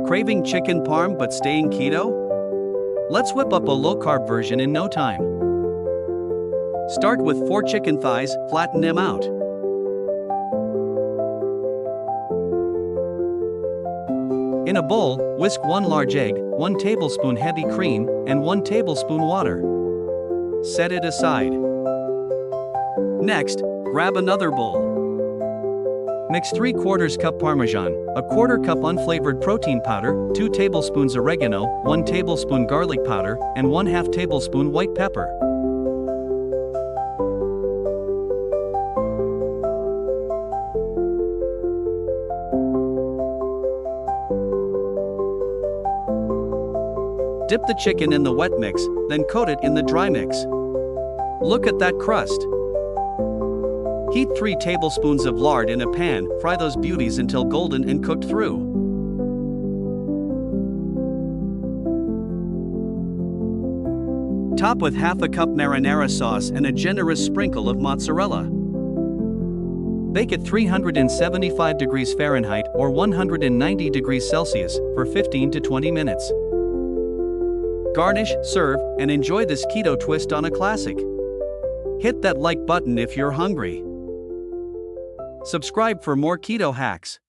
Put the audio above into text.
Craving chicken parm but staying keto? Let's whip up a low-carb version in no time. Start with 4 chicken thighs, flatten them out. In a bowl, whisk 1 large egg, 1 tablespoon heavy cream, and 1 tablespoon water. Set it aside. Next, grab another bowl. Mix 3/4 cup parmesan, a 1/4 cup unflavored protein powder, 2 tablespoons oregano, 1 tablespoon garlic powder, and 1/2 tablespoon white pepper. Dip the chicken in the wet mix, then coat it in the dry mix. Look at that crust. Heat 3 tablespoons of lard in a pan, fry those beauties until golden and cooked through. Top with 1/2 cup marinara sauce and a generous sprinkle of mozzarella. Bake at 375 degrees Fahrenheit or 190 degrees Celsius for 15 to 20 minutes. Garnish, serve, and enjoy this keto twist on a classic. Hit that like button if you're hungry. Subscribe for more keto hacks.